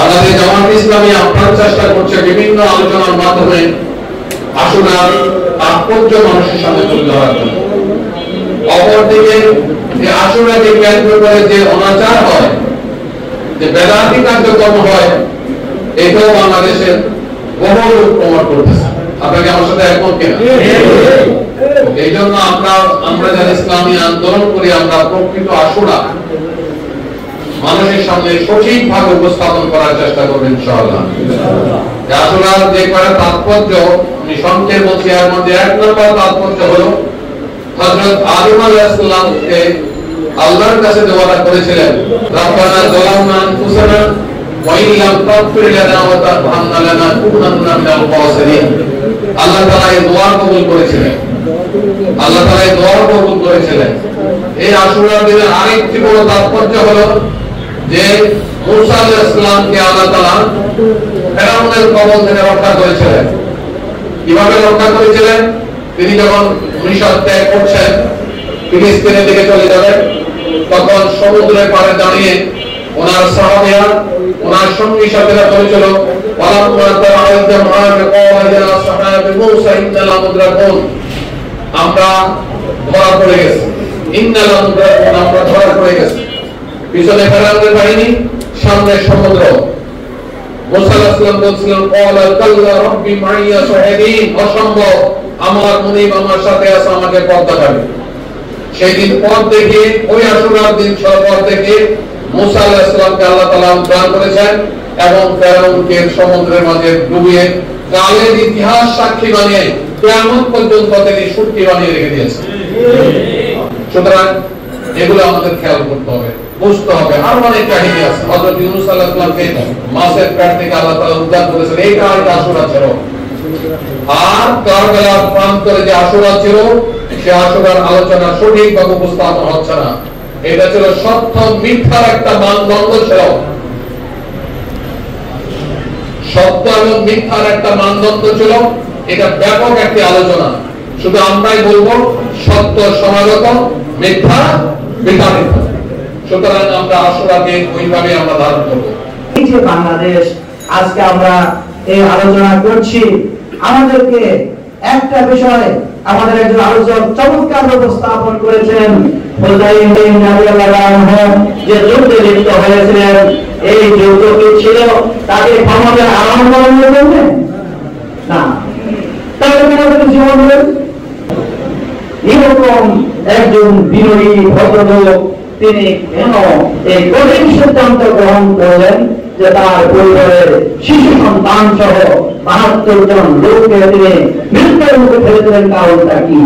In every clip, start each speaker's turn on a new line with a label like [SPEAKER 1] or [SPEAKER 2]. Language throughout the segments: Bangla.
[SPEAKER 1] বাংলাদেশ জামাত ইসলামী আপ্রাণ চেষ্টা করছে বিভিন্ন আলোচনার মাধ্যমে আশুরার তাৎপর্য মানুষের সামনে তুলে ধরার জন্য। অপরদিকে যে আশুরাকে কেন্দ্র করে যে অনাচার হয়, যে বেদাতি কার্যক্রম হয়, এটাও বাংলাদেশের বহু লোক প্রমাণ করতেছে। আপনাকে আমার সাথে একমত কিনা? এই জন্য আমরা যারা ইসলামী আন্দোলন করি, আমরা প্রকৃত আশুরা মানুষের সামনে সঠিকভাবে উপস্থাপন করার চেষ্টা করবেন ইনশাআল্লাহ। আশুরার যে কয়টা তাৎপর্য আমি সংক্ষেপে বলছি, এর মধ্যে এক নম্বর তাৎপর্য হলো হযরত আদম আলাইহিস সালামকে আল্লাহর কাছে দোয়া করেছিলেন, রাব্বানা যালামনা আনফুসানা ওয়া ইন লাম তাগফির লানা ওয়া তারহামনা লানাকুনান্না মিনাল খাসিরিন। আল্লাহ তাআলা এই দোয়া কবুল করেছিলেন। আল্লাহ তাআলা এই দোয়া কবুল করেছিলেন। এই আশুরার দিনের আরেকটি বড় তাৎপর্য হলো যে মুসা আলাইহিস সালামকে আল্লাহ তাআলা ফেরাউনের কবল থেকে রক্ষা করেছিলেন। কিভাবে রক্ষা করেছিলেন? তিনি যখন মিশর ত্যাগ করছেন, ফিলিস্তিনের দিকে চলে যাবেন, তখন সমুদ্রের পাড়ে দাঁড়িয়ে ওনার সাহাবীরা, ওনার সঙ্গী সাথীরা বলেছিল, আমরা ধরা পড়ে গেছি, আমরা ধরা পড়ে গেছি। পিছনে ফেরাউনের বাহিনী, সামনে সমুদ্র। মুসা আলাইহিস সালাম বলছিলেন, ক্বালা কাল্লা রাব্বি মাইয়া শাহিদিন, অসম্ভব, আমার মুনিব আমার সাথে আছে, আমাকে পথ দেখাবে। সেই দিন পথ দেখে, ওই আশুরার দিন পথ দেখে মুসা আলাইহিস সালামকে আল্লাহ তাআলা উদ্ধার করেছেন এবং ফেরাউনকে সমুদ্রের মাঝে ডুবিয়ে কালের ইতিহাস সাক্ষী বানিয়ে কিয়ামত পর্যন্ত তিনি সুটকি বানিয়ে রেখে দিয়েছেন। সুতরাং এগুলো আমাদের খেয়াল করতে হবে, বুঝতে হবে। আর অনেক কাহিনী আছে। হযরত ইউনূস আলাইহিস সালামকে মাছের পেট থেকে আল্লাহ তাআলা উদ্ধার করেছেন, এই কাহিনীটা আশুরা ছিল। আর কারবালার প্রান্তরে যে আশুরা ছিল, সে আশুরার আলোচনা সঠিকভাবে উপস্থাপন হচ্ছে না। এটা ছিল সত্য মিথ্যার একটা মানদণ্ড ছিল, সত্য এবং মিথ্যার একটা মানদণ্ড ছিল। এটা ব্যাপক একটি আলোচনা। শুধু আমরাই বলবো সত্য সমাগত, মিথ্যা বিতাড়িত। সুতরাং আমরা আশুরাকে ওইভাবে আমরা ধারণ করবো।
[SPEAKER 2] এই যে বাংলাদেশ আজকে আমরা এই আলোচনা করছি, আমাদেরকে একটা বিষয় আমাদের একজন আলোচক চমৎকার উপস্থাপন করেছেন। যে যুদ্ধে লিপ্ত হয়েছিলেন, এই যুদ্ধ কি ছিল তাদের ক্ষমতার আরাম করানোর জন্য না, তাদের জীবন এরকম একজন বিনয়ী ভদ্রলোক তিনি কেন এই কঠিন সিদ্ধান্ত গ্রহণ করলেন যে তার পরিবারের শিশু সন্তান সহ ৭২ জন লোককে তিনি মৃত্যুর মুখে ফেলে দিলেন? কারণটা কি?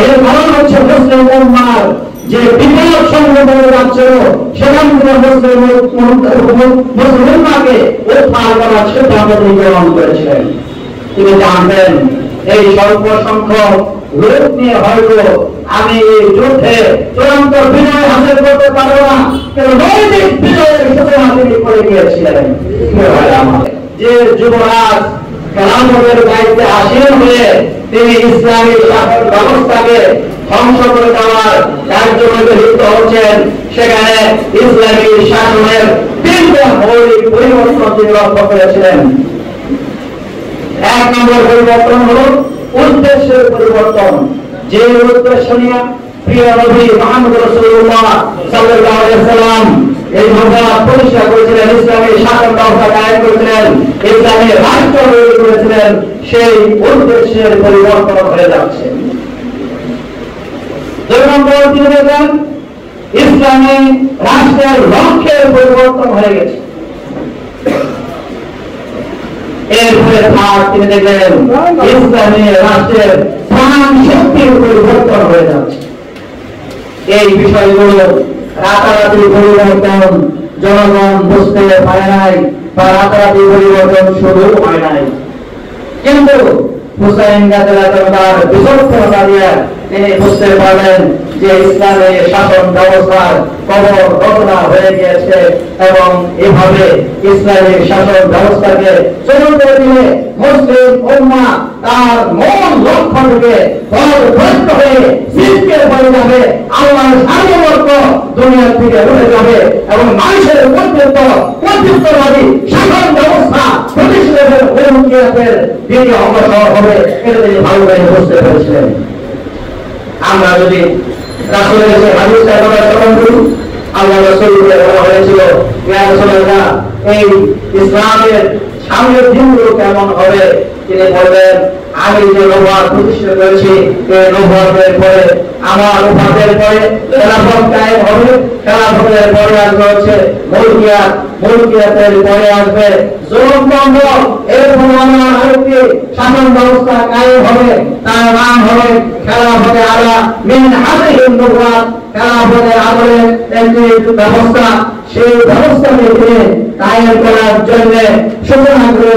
[SPEAKER 2] এর কারণ হচ্ছে মুসলিম উম্মাহর যে বিপদ সংঘটন যাচ্ছিল, সেখান থেকে মুসলিম উম্মাহকে উদ্ধার করার সিদ্ধান্ত তিনি গ্রহণ করেছিলেন। তিনি জানতেন এই স্বল্প সংখ্যক লোক নিয়ে হয়তো আমি এই যুদ্ধে চূড়ান্ত বিজয় হাসিল করতে পারবো না, কিন্তু নৈতিক বিজয়ের সূচনা তিনি করে গিয়েছিলেন। যে যুবরাজ খেলাফতের দায়িত্বে আসীন হয়ে তিনি ইসলামী শাসন ব্যবস্থাকে ধ্বংস করে দেওয়ার কার্যক্রমে লিপ্ত হচ্ছেন, সেখানে ইসলামী শাসনের ৩টা মৌলিক পরিবর্তন তিনি লক্ষ্য করেছিলেন। ১ নম্বর পরিবর্তন হলো উদ্দেশ্যের পরিবর্তন। যে উদ্দেশ্য নিয়ে প্রিয় নবী মুহাম্মদ রাসূলুল্লাহ সাল্লাল্লাহু আলাইহি ওয়াসাল্লাম এই মহা প্রতিষ্ঠা করেছিলেন, ইসলামী শাসন ব্যবস্থা কায়েম করেছিলেন, ইসলামী রাষ্ট্র তৈরি করেছিলেন, সেই উদ্দেশ্যের পরিবর্তন হয়ে যাচ্ছে। ২ নম্বর তিনি দেখলেন ইসলামী রাষ্ট্রের লক্ষ্যের পরিবর্তন হয়ে গেছে। এরপরে তিনি দেখলেন ইসলামী রাষ্ট্রের প্রাণ শক্তির পরিবর্তন হয়ে যাচ্ছে। এই বিষয়গুলো রাতারাতি পরিবর্তন জনগণ বুঝতে পারে নাই, বা রাতারাতি পরিবর্তন শুরু হয় নাই, কিন্তু হুসাইন রাদিয়াল্লাহু তাআলার বিচক্ষণতা দিয়ে তিনি বুঝতে পারলেন যে ইসলামের শাসন ব্যবস্থার কবর রচনা হয়ে গিয়েছে এবং এভাবে ইসলামের শাসন ব্যবস্থাকে চলতে দিয়ে মুসলিম উম্মাহ তার মূল লক্ষ্য থেকে পথভ্রষ্ট হয়ে শিরকের হয়ে যাবে, আল্লাহর সার্বভৌমত্ব দুনিয়া থেকে উঠে যাবে এবং মানুষের কর্তৃত্ববাদী শাসন ব্যবস্থা প্রতিষ্ঠানের হুমকিয়াতের দিকে অগ্রসর হবে, এটা তিনি ভালোভাবে বুঝতে পেরেছিলেন। আমরা যদি রাসূলের যে হাদিসটা আমরা শ্রবণ করি, আল্লাহ রাসূলকে বলা হয়েছিল, ইয়া রাসূলুল্লাহ, এই ইসলামের সামনের দিনগুলো কেমন হবে? তিনি বললেন, আমি যে নবুয়ত প্রতিষ্ঠা করেছি, এই নবুয়তের পরে আমার ওফাতের পরে খেলাফত কায়েম হবে, খেলাফতের পরে আসবে হচ্ছে মুলকিয়াত, মুলকিয়াতের পরে আসবে জুলুমবন্ধ, এরকম আমার আরেকটি শাসন ব্যবস্থা কায়েম হবে, তার নাম হবে খেলাফতে আলা মিন হাযিহিন নবুয়ত, খেলাফতের আদরের একটি ব্যবস্থা। সেই ব্যবস্থাকে তিনি কায়েম করার জন্য সূচনা করে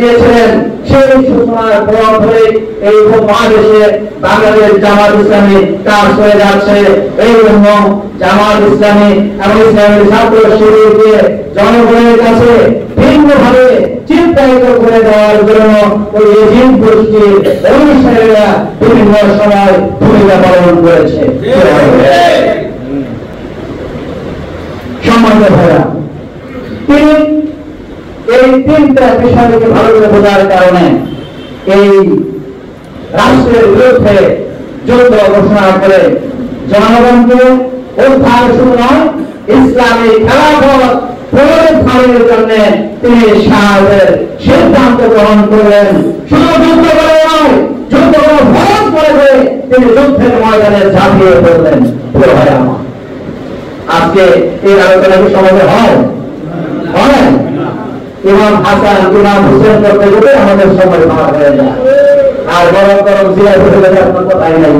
[SPEAKER 2] দিয়েছিলেন। সেই সূচনার পর ধরে এই মহাদেশে বাংলাদেশ জামাত ইসলামী কাজ করে যাচ্ছে। এই জন্য জামাত ইসলামী এবং ইসলামের ছাত্র শিবিরকে জনগণের কাছে ভিন্নভাবে চিন্তায়িত করে দেওয়ার জন্য ওই এজিম গোষ্ঠীর অনুসারীরা বিভিন্ন সময় ভূমিকা পালন করেছে। সম্মানিত ভাইরা, তিনি এই তিনটা বিষয়কে ভালো করে বোঝার কারণে এই রাষ্ট্রের বিরুদ্ধে যুদ্ধ ঘোষণা করে জনগণকে উদ্ধার শুরু নয়, ইসলামী খেলাফত পুনরুদ্ধারের জন্য তিনি শাহাদাতের সিদ্ধান্ত গ্রহণ করলেন। শুধু যুদ্ধ করে নয়, যুদ্ধ ফরজ করে তিনি যুদ্ধের ময়দানে ঝাঁপিয়ে পড়লেন। প্রিয় ভাই আমার, আজকে এই আলোচনা কি সমাজে হয়? ইমাম হাসান, ইমাম হুসেন করতে গেলে আমাদের সময় পার হয়ে যায়, আর গরম গরম জিরা হয়ে গেলে আপনার কথাই নাই।